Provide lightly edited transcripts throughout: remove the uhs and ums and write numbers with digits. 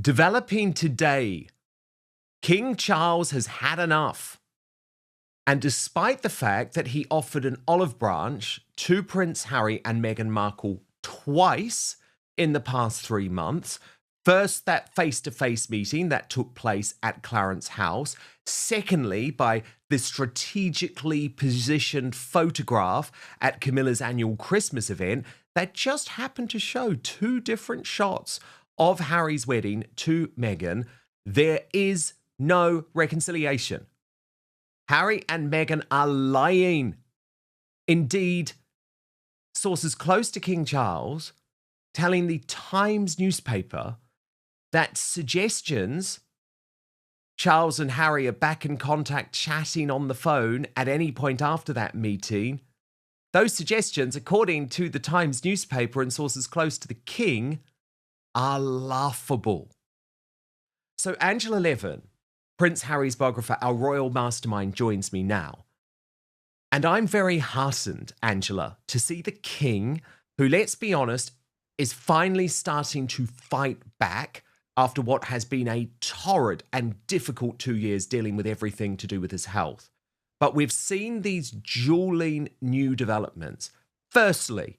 Developing today, King Charles has had enough. And despite the fact that he offered an olive branch to Prince Harry and Meghan Markle twice in the past 3 months, first, that face-to-face meeting that took place at Clarence House. Secondly, by the strategically positioned photograph at Camilla's annual Christmas event that just happened to show 2 different shots of Harry's wedding to Meghan, there is no reconciliation. Harry and Meghan are lying. Indeed, sources close to King Charles telling the Times newspaper that suggestions Charles and Harry are back in contact chatting on the phone at any point after that meeting. Those suggestions, according to the Times newspaper and sources close to the King, are laughable. So Angela Levin, Prince Harry's biographer, our royal mastermind, joins me now. And I'm very heartened, Angela, to see the King, who, let's be honest, is finally starting to fight back after what has been a torrid and difficult 2 years dealing with everything to do with his health. But we've seen these dueling new developments. Firstly,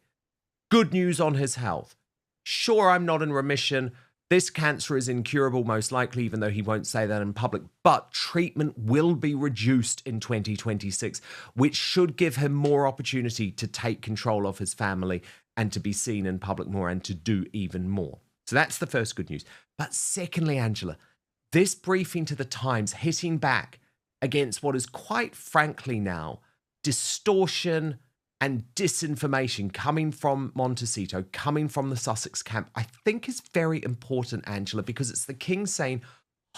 good news on his health. Sure, I'm not in remission. This cancer is incurable, most likely, even though he won't say that in public. But treatment will be reduced in 2026, which should give him more opportunity to take control of his family and to be seen in public more and to do even more. So that's the first good news. But secondly, Angela, this briefing to the Times hitting back against what is quite frankly now distortion and disinformation coming from Montecito, coming from the Sussex camp, I think is very important, Angela, because it's the King saying,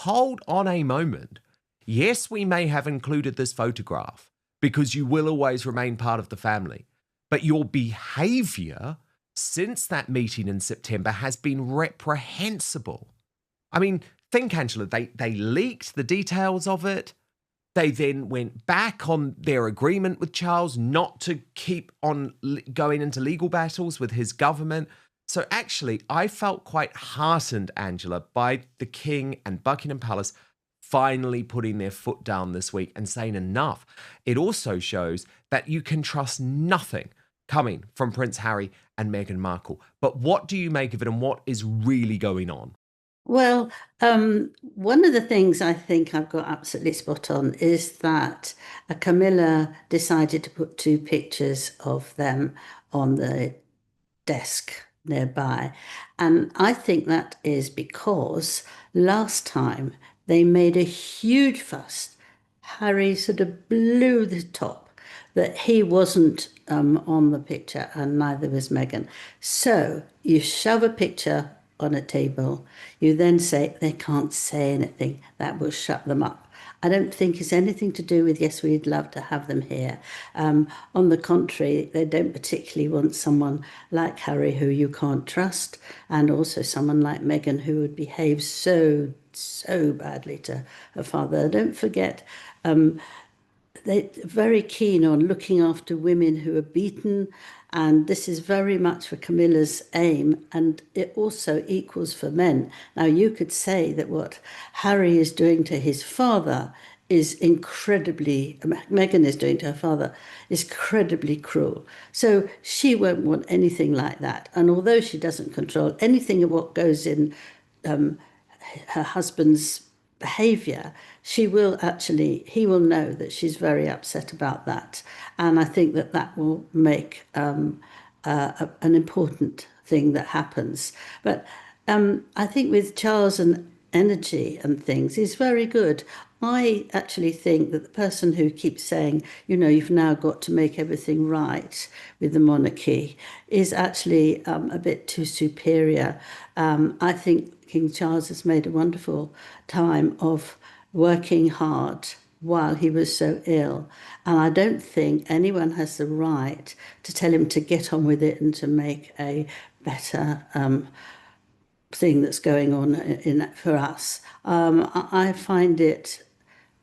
hold on a moment. Yes, we may have included this photograph because you will always remain part of the family, but your behaviour since that meeting in September has been reprehensible. I mean, think, Angela, they leaked the details of it. They then went back on their agreement with Charles not to keep on going into legal battles with his government. So actually, I felt quite heartened, Angela, by the King and Buckingham Palace finally putting their foot down this week and saying enough. It also shows that you can trust nothing coming from Prince Harry and Meghan Markle. But what do you make of it, and what is really going on? Well, one of the things I think I've got absolutely spot on is that Camilla decided to put 2 pictures of them on the desk nearby. And I think that is because last time they made a huge fuss. Harry sort of blew the top that he wasn't on the picture, and neither was Meghan. So you shove a picture on a table, you then say they can't say anything, that will shut them up. I don't think it's anything to do with, yes, we'd love to have them here. On the contrary, they don't particularly want someone like Harry who you can't trust, and also someone like Meghan who would behave so badly to her father. Don't forget, they're very keen on looking after women who are beaten, and this is very much for Camilla's aim, and it also equals for men. Now, you could say that what Harry is doing to his father is incredibly, Meghan is doing to her father, is incredibly cruel. So she won't want anything like that. And although she doesn't control anything of what goes in her husband's behavior, he will know that she's very upset about that. And I think that will make an important thing that happens. But I think with Charles and energy and things is very good. I actually think that the person who keeps saying, you've now got to make everything right with the monarchy is actually a bit too superior. I think King Charles has made a wonderful time of working hard while he was so ill. And I don't think anyone has the right to tell him to get on with it and to make a better thing that's going on for us. I find it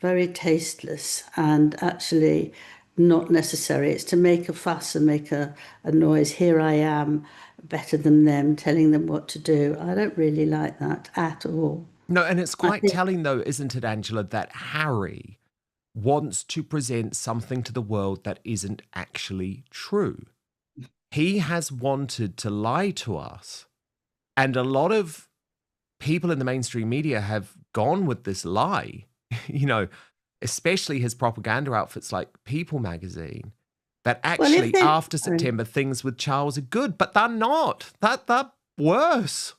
very tasteless, and actually not necessary. It's to make a fuss and make a noise. Here I am, better than them, telling them what to do. I don't really like that at all. No, and it's I quite think, telling, though, isn't it, Angela, that Harry wants to present something to the world that isn't actually true. He has wanted to lie to us. And a lot of people in the mainstream media have gone with this lie, you know, especially his propaganda outfits like People magazine, that well, if actually they, after September things with Charles are good, but they're not. They're worse.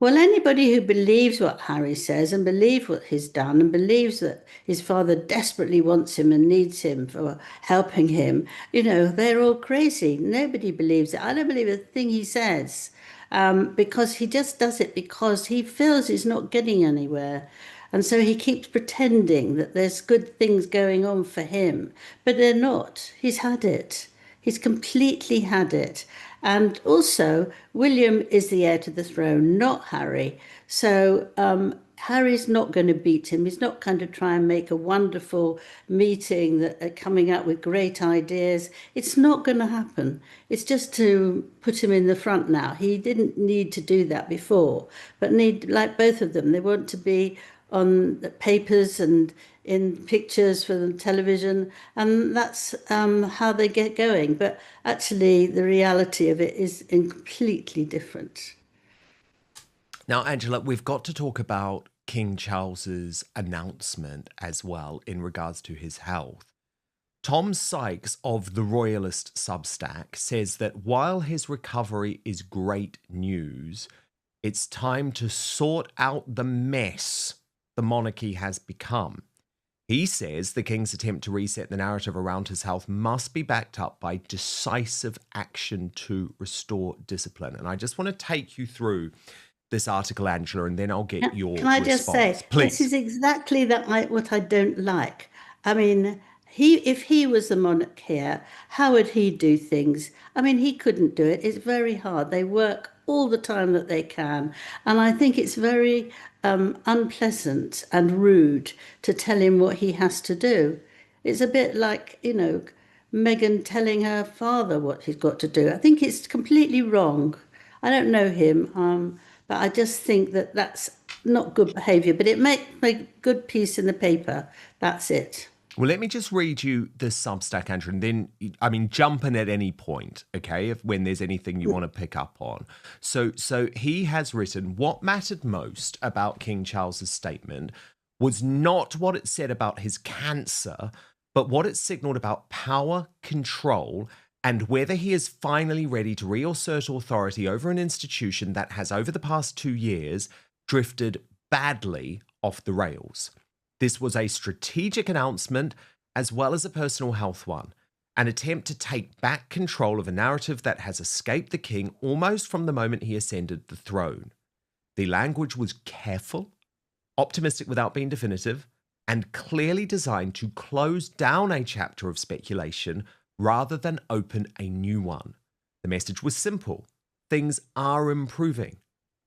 well, anybody who believes what Harry says and believes what he's done and believes that his father desperately wants him and needs him for helping him, they're all crazy. Nobody believes it. I don't believe a thing he says, because he just does it because he feels he's not getting anywhere. And so he keeps pretending that there's good things going on for him, but they're not. He's had it. He's completely had it. And also, William is the heir to the throne, not Harry. So Harry's not going to beat him. He's not going to try and make a wonderful meeting that are coming up with great ideas. It's not going to happen. It's just to put him in the front now. He didn't need to do that before, but like both of them, they want to be on the papers and in pictures for the television, and that's how they get going. But actually, the reality of it is completely different. Now, Angela, we've got to talk about King Charles's announcement as well in regards to his health. Tom Sykes of the Royalist Substack says that while his recovery is great news, it's time to sort out the mess the monarchy has become. He says the king's attempt to reset the narrative around his health must be backed up by decisive action to restore discipline. And I just want to take you through this article, Angela, and then I'll get your Can I just response. say, this Please. is exactly what I don't like. I mean, if he was the monarch here, how would he do things? I mean, he couldn't do it. It's very hard. They work all the time that they can. And I think it's very unpleasant and rude to tell him what he has to do. It's a bit like, Meghan telling her father what he's got to do. I think it's completely wrong. I don't know him, but I just think that that's not good behaviour. But it makes a good piece in the paper. That's it. Well, let me just read you the Substack, Andrew, and then, I mean, jump in at any point, okay, when there's anything you want to pick up on. So he has written, what mattered most about King Charles's statement was not what it said about his cancer, but what it signaled about power, control, and whether he is finally ready to reassert authority over an institution that has, over the past 2 years, drifted badly off the rails. This was a strategic announcement as well as a personal health one, an attempt to take back control of a narrative that has escaped the king almost from the moment he ascended the throne. The language was careful, optimistic without being definitive, and clearly designed to close down a chapter of speculation rather than open a new one. The message was simple. Things are improving.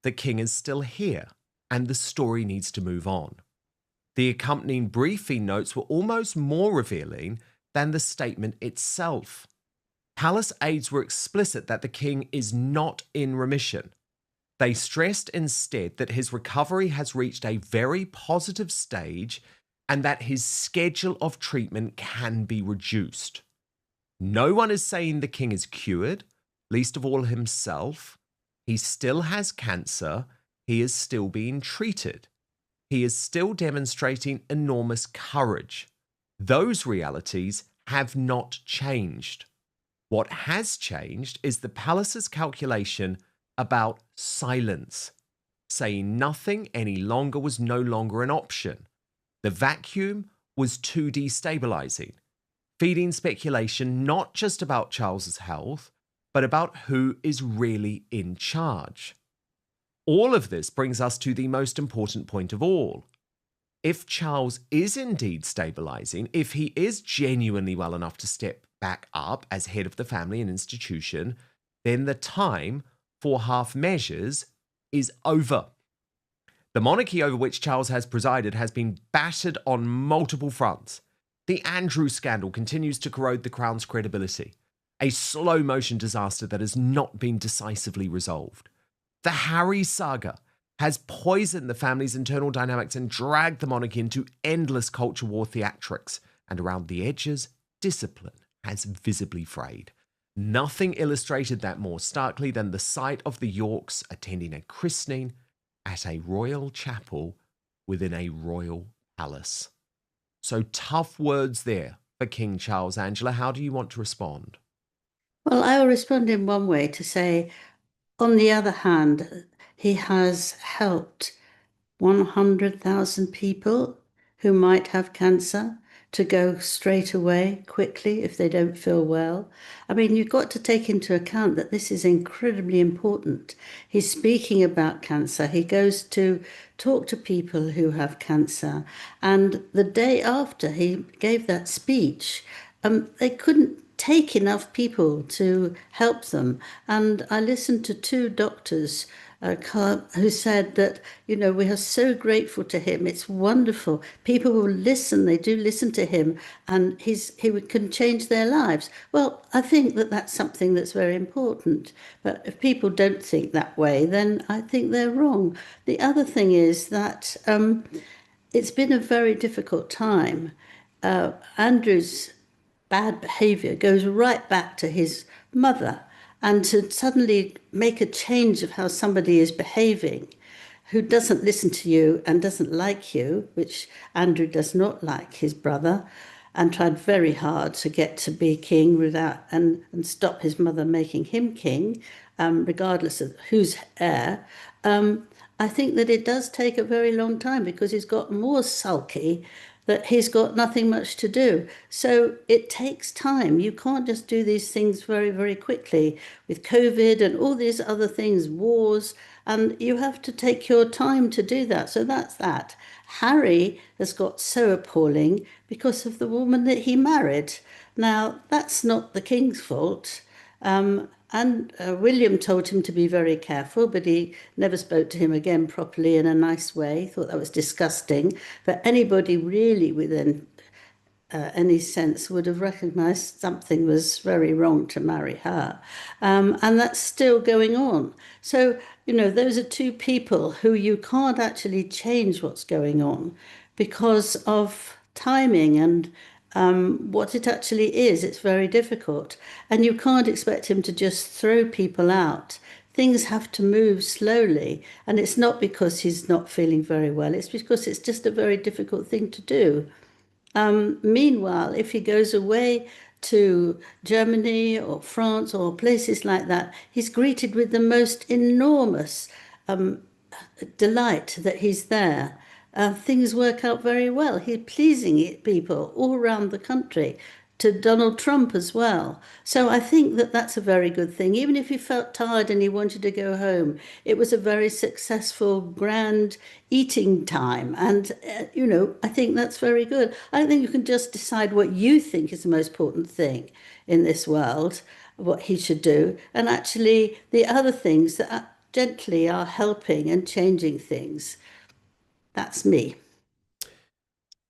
The king is still here, and the story needs to move on. The accompanying briefing notes were almost more revealing than the statement itself. Palace aides were explicit that the king is not in remission. They stressed instead that his recovery has reached a very positive stage and that his schedule of treatment can be reduced. No one is saying the king is cured, least of all himself. He still has cancer. He is still being treated. He is still demonstrating enormous courage. Those realities have not changed. What has changed is the palace's calculation about silence. Saying nothing any longer was no longer an option. The vacuum was too destabilizing, feeding speculation not just about Charles's health, but about who is really in charge. All of this brings us to the most important point of all. If Charles is indeed stabilizing, if he is genuinely well enough to step back up as head of the family and institution, then the time for half measures is over. The monarchy over which Charles has presided has been battered on multiple fronts. The Andrew scandal continues to corrode the Crown's credibility, a slow-motion disaster that has not been decisively resolved. The Harry saga has poisoned the family's internal dynamics and dragged the monarchy into endless culture war theatrics, and around the edges, discipline has visibly frayed. Nothing illustrated that more starkly than the sight of the Yorks attending a christening at a royal chapel within a royal palace. So tough words there for King Charles. Angela, how do you want to respond? Well, I will respond in one way to say, on the other hand, he has helped 100,000 people who might have cancer to go straight away quickly if they don't feel well. I mean, you've got to take into account that this is incredibly important. He's speaking about cancer. He goes to talk to people who have cancer. And the day after he gave that speech, they couldn't take enough people to help them. And I listened to two doctors who said that, we are so grateful to him. It's wonderful. People will listen. They do listen to him, and he can change their lives. Well, I think that that's something that's very important. But if people don't think that way, then I think they're wrong. The other thing is that it's been a very difficult time. Andrew's bad behavior goes right back to his mother. And to suddenly make a change of how somebody is behaving, who doesn't listen to you and doesn't like you, which Andrew does not like his brother, and tried very hard to get to be king without and stop his mother making him king, regardless of who's heir. I think that it does take a very long time because he's got more sulky, that he's got nothing much to do. So it takes time. You can't just do these things very, very quickly with COVID and all these other things, wars, and you have to take your time to do that. So that's that. Harry has got so appalling because of the woman that he married. Now, that's not the king's fault. And William told him to be very careful, but he never spoke to him again properly in a nice way. He thought that was disgusting. But anybody really within any sense would have recognised something was very wrong to marry her. And that's still going on. So, those are two people who you can't actually change what's going on because of timing and what it actually is. It's very difficult. And you can't expect him to just throw people out. Things have to move slowly. And it's not because he's not feeling very well. It's because it's just a very difficult thing to do. Meanwhile, if he goes away to Germany or France or places like that, he's greeted with the most enormous delight that he's there. Things work out very well. He's pleasing people all around the country, to Donald Trump as well. So I think that that's a very good thing. Even if he felt tired and he wanted to go home, it was a very successful, grand eating time. And, I think that's very good. I don't think you can just decide what you think is the most important thing in this world, what he should do. And actually, the other things that gently are helping and changing things. That's me.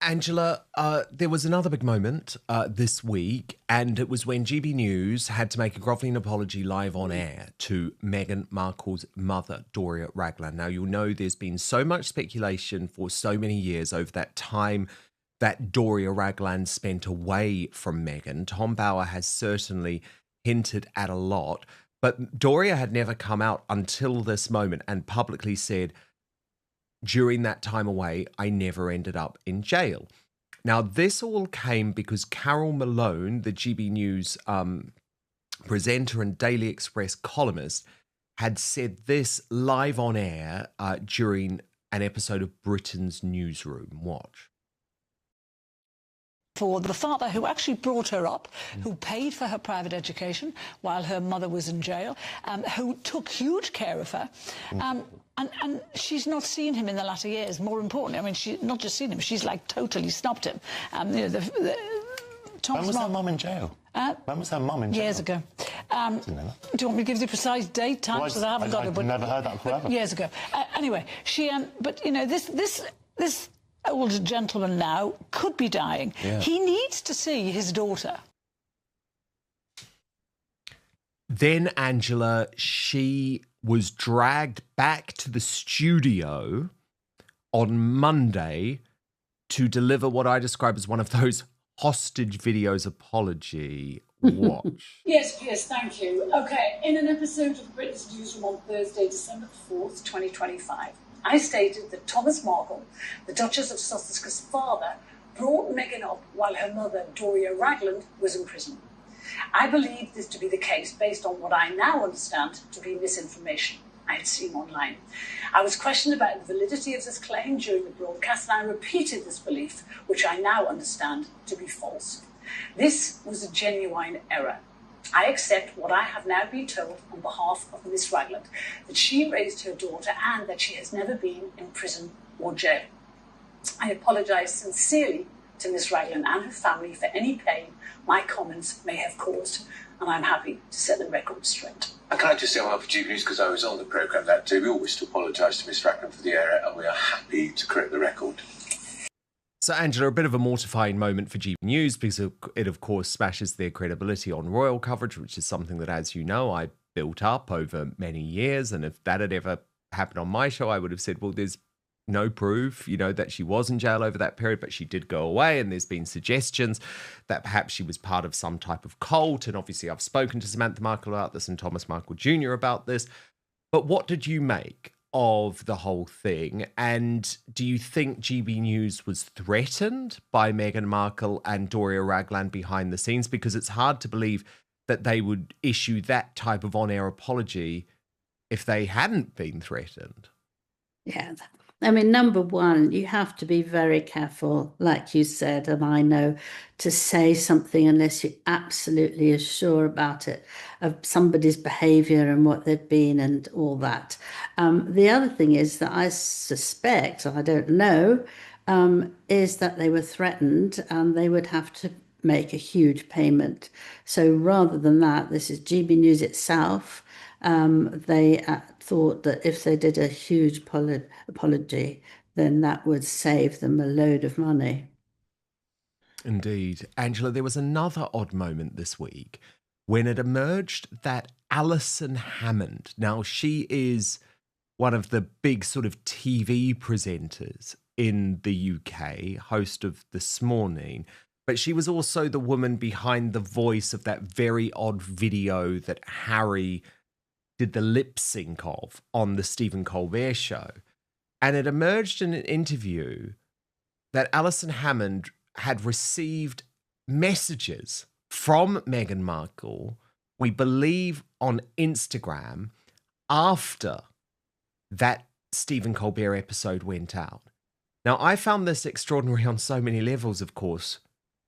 Angela, there was another big moment this week, and it was when GB News had to make a grovelling apology live on air to Meghan Markle's mother, Doria Ragland. Now, you'll know there's been so much speculation for so many years over that time that Doria Ragland spent away from Meghan. Tom Bower has certainly hinted at a lot, but Doria had never come out until this moment and publicly said, during that time away, I never ended up in jail. Now, this all came because Carol Malone, the GB News presenter and Daily Express columnist, had said this live on air during an episode of Britain's Newsroom. Watch. For the father who actually brought her up, who paid for her private education while her mother was in jail, who took huge care of her. And she's not seen him in the latter years. More importantly, I mean, she's not just seen him, she's like totally snubbed him. When was her mum in jail? When was her mum in jail? Years ago. Do you want me to give you the precise date, time? Because I haven't got it. I've never heard that forever. Years ago. Anyway, she. But this old gentleman now could be dying. Yeah. He needs to see his daughter. Then, Angela, she was dragged back to the studio on Monday to deliver what I describe as one of those hostage videos apology. Watch. Yes, thank you. Okay, in an episode of the Britain's Newsroom on Thursday, December 4th, 2025, I stated that Thomas Markle, the Duchess of Sussexes' father, brought Meghan up while her mother, Doria Ragland, was in prison. I believe this to be the case based on what I now understand to be misinformation I had seen online. I was questioned about the validity of this claim during the broadcast, and I repeated this belief, which I now understand to be false. This was a genuine error. I accept what I have now been told on behalf of Miss Ragland, that she raised her daughter and that she has never been in prison or jail. I apologise sincerely to Miss Ragland and her family for any pain my comments may have caused, and I'm happy to set the record straight. And can I just say on behalf of GB News, because I was on the programme that day, we all wish to apologise to Miss Ragland for the error, and we are happy to correct the record. So, Angela, a bit of a mortifying moment for GB News because it, of course, smashes their credibility on royal coverage, which is something that, as you know, I built up over many years. And if that had ever happened on my show, I would have said, well, there's no proof, that she was in jail over that period, but she did go away. And there's been suggestions that perhaps she was part of some type of cult. And obviously, I've spoken to Samantha Markle about this and Thomas Markle Jr. about this. But what did you make of the whole thing? And do you think GB News was threatened by Meghan Markle and Doria Ragland behind the scenes? Because it's hard to believe that they would issue that type of on-air apology if they hadn't been threatened. Yeah. I mean, number one, you have to be very careful, like you said, and I know, to say something unless you absolutely are sure about it, of somebody's behaviour and what they've been and all that. The other thing is that I suspect, I don't know, is that they were threatened and they would have to make a huge payment. So rather than that, this is GB News itself. They thought that if they did a huge apology, then that would save them a load of money. Indeed. Angela, there was another odd moment this week when it emerged that Alison Hammond, now she is one of the big sort of TV presenters in the UK, host of This Morning, but she was also the woman behind the voice of that very odd video that Harry did the lip sync of on the Stephen Colbert Show. And it emerged in an interview that Alison Hammond had received messages from Meghan Markle, we believe on Instagram, after that Stephen Colbert episode went out. Now, I found this extraordinary on so many levels, of course,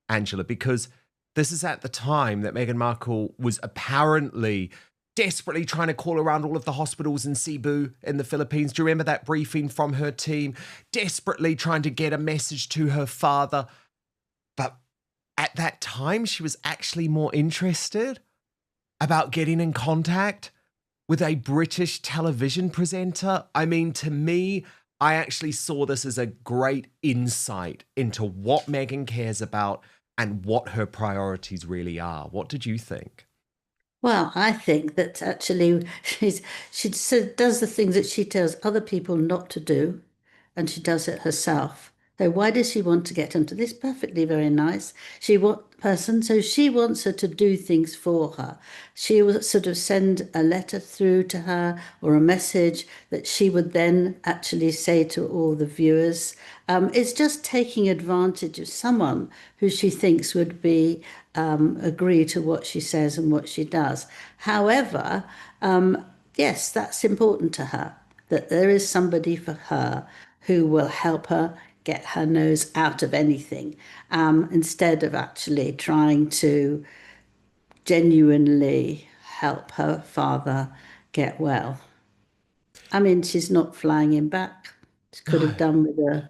Angela, because this is at the time that Meghan Markle was apparently desperately trying to call around all of the hospitals in Cebu in the Philippines. Do you remember that briefing from her team? Desperately trying to get a message to her father. But at that time, she was actually more interested about getting in contact with a British television presenter. I mean, to me, I actually saw this as a great insight into what Meghan cares about and what her priorities really are. What did you think? Well, I think that actually she does the things that she tells other people not to do, and she does it herself. So why does she want to get into this? Perfectly very nice. She so she wants her to do things for her. She will sort of send a letter through to her or a message that she would then actually say to all the viewers. It's just taking advantage of someone who she thinks would be agree to what she says and what she does. However, yes, that's important to her, that there is somebody for her who will help her get her nose out of anything, instead of actually trying to genuinely help her father get well. I mean, she's not flying him back. She could have done with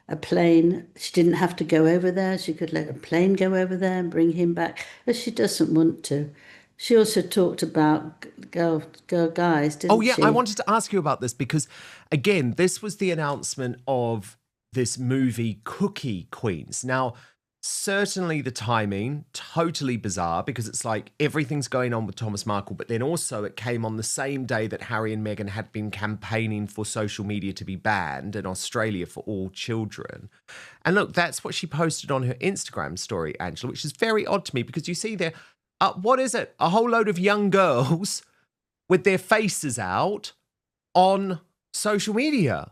a plane. She didn't have to go over there. She could let a plane go over there and bring him back, but she doesn't want to. She also talked about girl guys, didn't she? Oh, yeah, I wanted to ask you about this because, again, this was the announcement of this movie Cookie Queens. Now, certainly the timing, totally bizarre, because it's like everything's going on with Thomas Markle, but then also it came on the same day that Harry and Meghan had been campaigning for social media to be banned in Australia for all children. And look, that's what she posted on her Instagram story, Angela, which is very odd to me, because you see there, what is it? A whole load of young girls with their faces out on social media.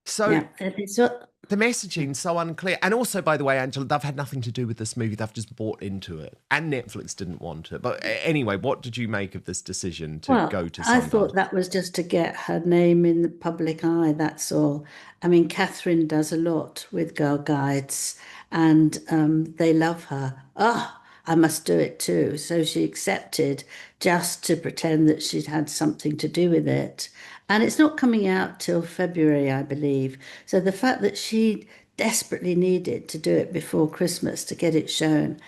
So Yeah, it's what. the messaging's so unclear. And also, by the way, Angela, they've had nothing to do with this movie. They've just bought into it. And Netflix didn't want it. But anyway, what did you make of this decision to go to Sundance? I thought that was just to get her name in the public eye, that's all. I mean, Catherine does a lot with Girl Guides, and they love her. I must do it too. So she accepted just to pretend that she'd had something to do with it. And it's not coming out till February, I believe. So the fact that she desperately needed to do it before Christmas to get it shown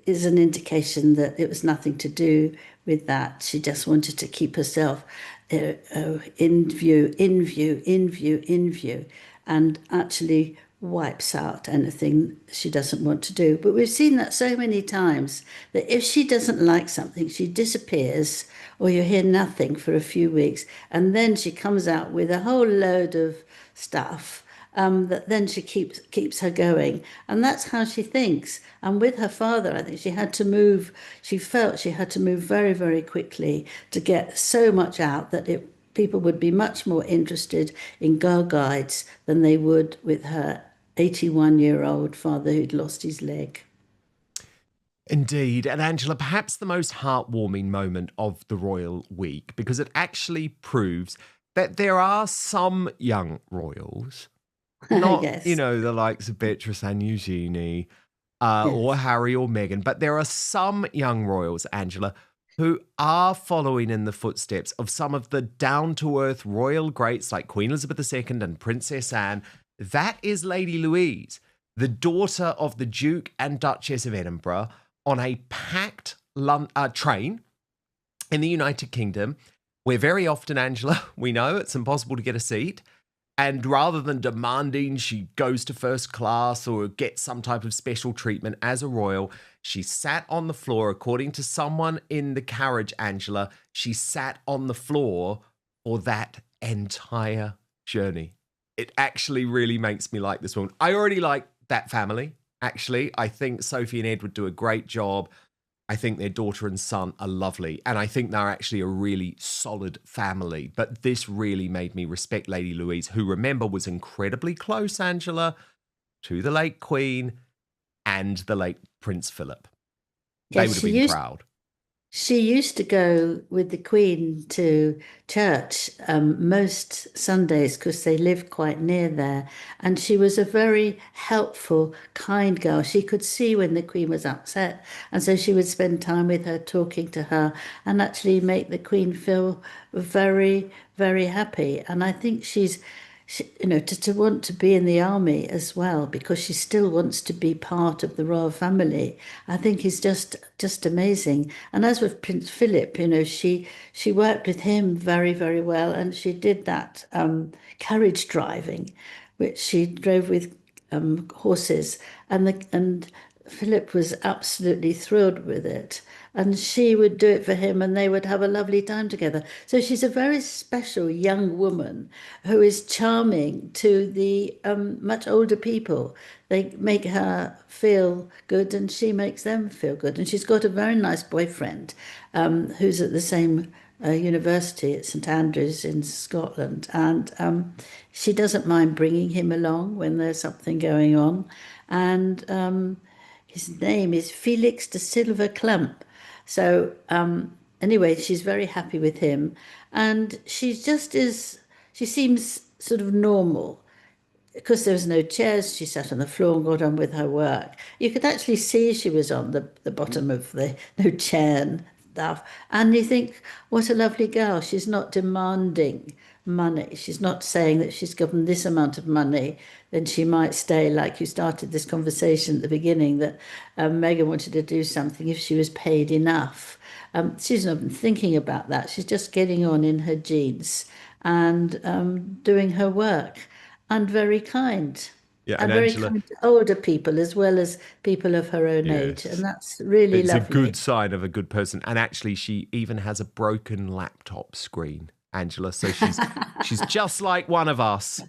is an indication that it was nothing to do with that. She just wanted to keep herself in view, and actually wipes out anything she doesn't want to do. But we've seen that so many times, that if she doesn't like something, she disappears, or you hear nothing for a few weeks, and then she comes out with a whole load of stuff that then she keeps her going. And that's how she thinks. And with her father, I think she felt she had to move very, very quickly to get so much out that people would be much more interested in Girl Guides than they would with her 81-year-old father who'd lost his leg. Indeed. And Angela, perhaps the most heartwarming moment of the royal week, because it actually proves that there are some young royals, not, Yes. the likes of Beatrice and Eugenie or Harry or Meghan, but there are some young royals, Angela, who are following in the footsteps of some of the down-to-earth royal greats like Queen Elizabeth II and Princess Anne. That is Lady Louise, the daughter of the Duke and Duchess of Edinburgh, on a packed train in the United Kingdom, where very often, Angela, we know it's impossible to get a seat. And rather than demanding she goes to first class or gets some type of special treatment as a royal, she sat on the floor. According to someone in the carriage, Angela, she sat on the floor for that entire journey. It actually really makes me like this woman. I already like that family, actually. I think Sophie and Edward do a great job. I think their daughter and son are lovely. And I think they're actually a really solid family. But this really made me respect Lady Louise, who, remember, was incredibly close, Angela, to the late Queen and the late Prince Philip. They would have been proud. She used to go with the Queen to church most Sundays because they lived quite near there. And she was a very helpful, kind girl. She could see when the Queen was upset. And so she would spend time with her, talking to her, and actually make the Queen feel very, very happy. And I think she's, to want to be in the army as well, because she still wants to be part of the royal family, I think is just amazing. And as with Prince Philip, she worked with him very, very well, and she did that carriage driving, which she drove with horses, and Philip was absolutely thrilled with it. And she would do it for him, and they would have a lovely time together. So she's a very special young woman who is charming to the much older people. They make her feel good, and she makes them feel good. And she's got a very nice boyfriend who's at the same university at St Andrews in Scotland. And she doesn't mind bringing him along when there's something going on. And his name is Felix de Silva Clump. So anyway, she's very happy with him, and she seems sort of normal. Because there was no chairs, she sat on the floor and got on with her work. You could actually see she was on the bottom of no chair and stuff. And you think, what a lovely girl. She's not demanding money. She's not saying that she's given this amount of money, then she might stay, like you started this conversation at the beginning, that Meghan wanted to do something if she was paid enough. She's not even thinking about that. She's just getting on in her jeans and doing her work. and very kind. Yeah, And and very Angela, kind to older people as well as people of her own age. yes, And that's really it's a lovely. good sign of a good person. And actually, she even has a broken laptop screen, Angela. So she's just like one of us.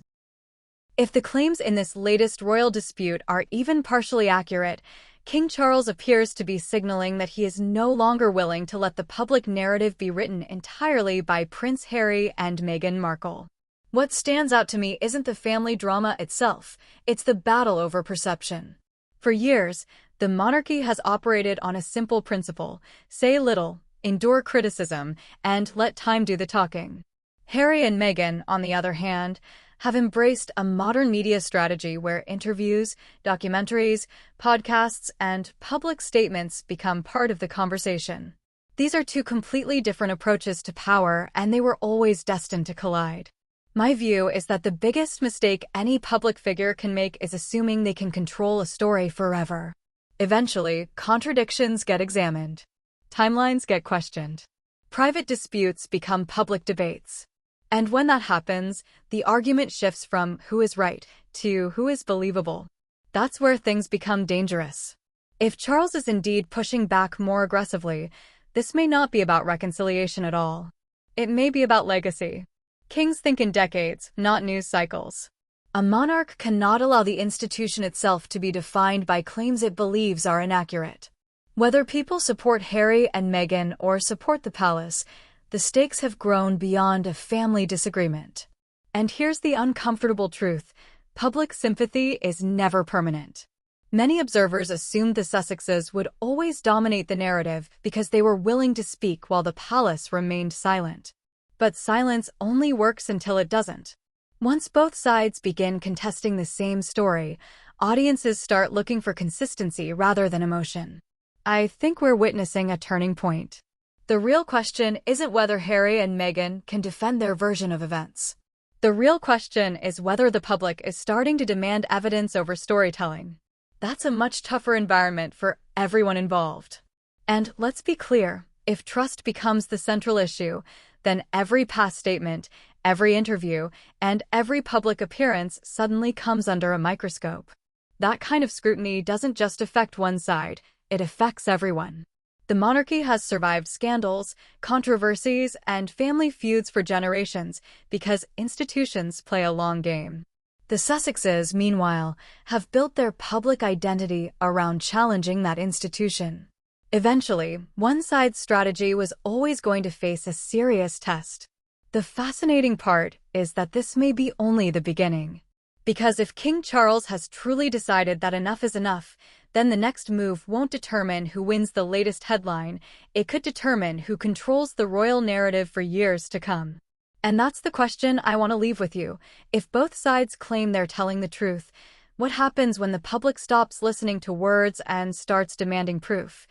If the claims in this latest royal dispute are even partially accurate, King Charles appears to be signaling that he is no longer willing to let the public narrative be written entirely by Prince Harry and Meghan Markle. What stands out to me isn't the family drama itself, it's the battle over perception. For years, the monarchy has operated on a simple principle: say little, endure criticism, and let time do the talking. Harry and Meghan, on the other hand, have embraced a modern media strategy where interviews, documentaries, podcasts, and public statements become part of the conversation. These are two completely different approaches to power, and they were always destined to collide. My view is that the biggest mistake any public figure can make is assuming they can control a story forever. Eventually, contradictions get examined. Timelines get questioned. Private disputes become public debates. And when that happens, the argument shifts from who is right to who is believable. That's where things become dangerous. If Charles is indeed pushing back more aggressively, this may not be about reconciliation at all. It may be about legacy. Kings think in decades, not news cycles. A monarch cannot allow the institution itself to be defined by claims it believes are inaccurate. Whether people support Harry and Meghan or support the palace, the stakes have grown beyond a family disagreement. And here's the uncomfortable truth: public sympathy is never permanent. Many observers assumed the Sussexes would always dominate the narrative because they were willing to speak while the palace remained silent. But silence only works until it doesn't. Once both sides begin contesting the same story, audiences start looking for consistency rather than emotion. I think we're witnessing a turning point. The real question isn't whether Harry and Meghan can defend their version of events. The real question is whether the public is starting to demand evidence over storytelling. That's a much tougher environment for everyone involved. And let's be clear, if trust becomes the central issue, then every past statement, every interview, and every public appearance suddenly comes under a microscope. That kind of scrutiny doesn't just affect one side, it affects everyone. The monarchy has survived scandals, controversies, and family feuds for generations because institutions play a long game. The Sussexes, meanwhile, have built their public identity around challenging that institution. Eventually, one side's strategy was always going to face a serious test. The fascinating part is that this may be only the beginning. Because if King Charles has truly decided that enough is enough, then the next move won't determine who wins the latest headline, it could determine who controls the royal narrative for years to come. And that's the question I want to leave with you. If both sides claim they're telling the truth, what happens when the public stops listening to words and starts demanding proof?